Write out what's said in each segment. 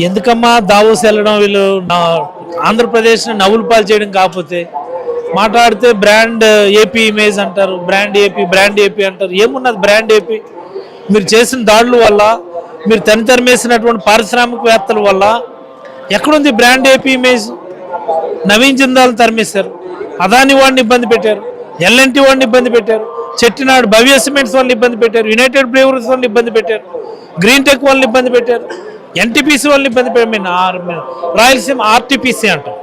ఎందుకమ్మా దావోస్ వెళ్ళడం, వీళ్ళు ఆంధ్రప్రదేశ్ని నవ్వులు పాలు చేయడం కాకపోతే మాట్లాడితే బ్రాండ్ ఏపీ ఇమేజ్ అంటారు, బ్రాండ్ ఏపీ అంటారు. ఏమున్నది బ్రాండ్ ఏపీ? మీరు చేసిన దాడుల వల్ల, మీరు తరిమేసినటువంటి పారిశ్రామికవేత్తల వల్ల ఎక్కడుంది బ్రాండ్ ఏపీ ఇమేజ్? నవీన్ జిందాల్ని తరిమేశారు, అదాని వాడిని ఇబ్బంది పెట్టారు, ఎల్ఎన్టీ వాడిని ఇబ్బంది పెట్టారు, చెట్టినాడు భవ్య సిమెంట్స్ వాళ్ళని ఇబ్బంది పెట్టారు, యునైటెడ్ బ్రేవరీస్ వాళ్ళని ఇబ్బంది పెట్టారు, గ్రీన్ టెక్ వాళ్ళని ఇబ్బంది పెట్టారు, ఎన్టీపీసీ వాళ్ళని ఇబ్బంది పెట్టారు, రాయలసీమ ఆర్టీపీసీ అంటారు,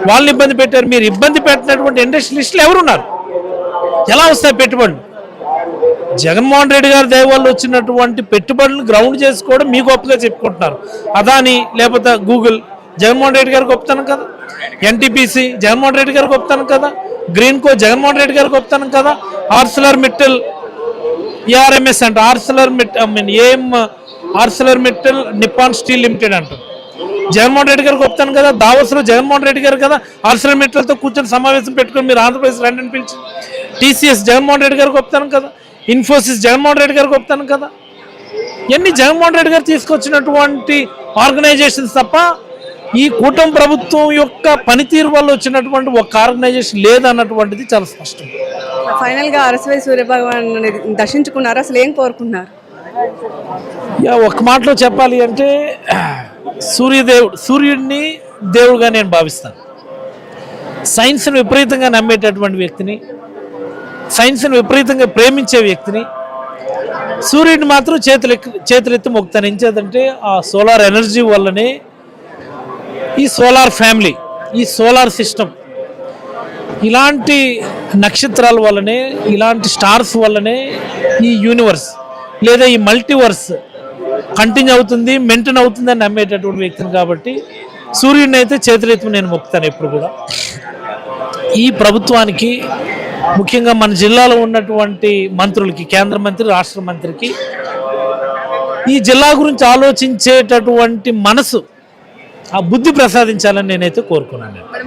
వాళ్ళని ఇబ్బంది పెట్టారు. మీరు ఇబ్బంది పెట్టినటువంటి ఇండస్ట్రియలిస్టులు ఎవరున్నారు? ఎలా వస్తాయి పెట్టుబడులు? జగన్మోహన్ రెడ్డి గారి దయ వల్ల వచ్చినటువంటి పెట్టుబడులను గ్రౌండ్ చేసుకోవడం మీ గొప్పగా చెప్పుకుంటున్నారు. అదాని లేకపోతే గూగుల్ జగన్మోహన్ రెడ్డి గారు గొప్పతనం కదా, ఎన్టీపీసీ జగన్మోహన్ రెడ్డి గారు గొప్పతనం కదా, గ్రీన్ కో జగన్మోహన్ రెడ్డి గారు గొప్పతనం కదా, ఆర్సెలర్ మిట్టల్ ఏఆర్ఎంఎస్ అంట, Arcelor Mittal Nippon steel limited అంటారు, జగన్మోహన్ రెడ్డి గారు గొప్పతనం కదా. దావోస్లో జగన్మోహన్ రెడ్డి గారు కదా ఆర్సెలర్ మిట్టల్తో కూర్చొని సమావేశం పెట్టుకొని మీరు ఆంధ్రప్రదేశ్ రండి పిలిచి. టీసీఎస్ జగన్మోహన్ రెడ్డి గారు గొప్పతనం కదా, ఇన్ఫోసిస్ జగన్మోహన్ రెడ్డి గారు గొప్పతనం కదా. ఇవన్నీ జగన్మోహన్ రెడ్డి గారు తీసుకొచ్చినటువంటి ఆర్గనైజేషన్స్ తప్ప ఈ కూటమి ప్రభుత్వం యొక్క పనితీరు వల్ల వచ్చినటువంటి ఒక ఆర్గనైజేషన్ లేదన్నటువంటిది చాలా స్పష్టం. ఫైనల్గా అరసవల్లి సూర్యభగవాన్ దర్శించుకున్నారు, అసలు ఏం కోరుకున్నారు? ఒక మాటలో చెప్పాలి అంటే సూర్యుడిని దేవుడుగా నేను భావిస్తాను. సైన్స్ని విపరీతంగా నమ్మేటటువంటి వ్యక్తిని, సైన్స్ని విపరీతంగా ప్రేమించే వ్యక్తిని, సూర్యుడిని మాత్రం చేతులెత్తి మొక్కుతాను. ఎంచేదంటే ఆ సోలార్ ఎనర్జీ వల్లనే ఈ సోలార్ ఫ్యామిలీ, ఈ సోలార్ సిస్టమ్, ఇలాంటి నక్షత్రాల వల్లనే, ఇలాంటి స్టార్స్ వల్లనే ఈ యూనివర్స్ లేదా ఈ మల్టీవర్స్ కంటిన్యూ అవుతుంది, మెయింటైన్ అవుతుంది అని నమ్మేటటువంటి వ్యక్తిని. కాబట్టి సూర్యుడిని అయితే చేతులెత్తి నేను మొక్కుతాను ఎప్పుడు కూడా. ఈ ప్రభుత్వానికి, ముఖ్యంగా మన జిల్లాలో ఉన్నటువంటి మంత్రులకి, కేంద్ర మంత్రి, రాష్ట్ర మంత్రికి ఈ జిల్లా గురించి ఆలోచించేటటువంటి మనసు, ఆ బుద్ధి ప్రసాదించాలని నేనైతే కోరుకున్నాను.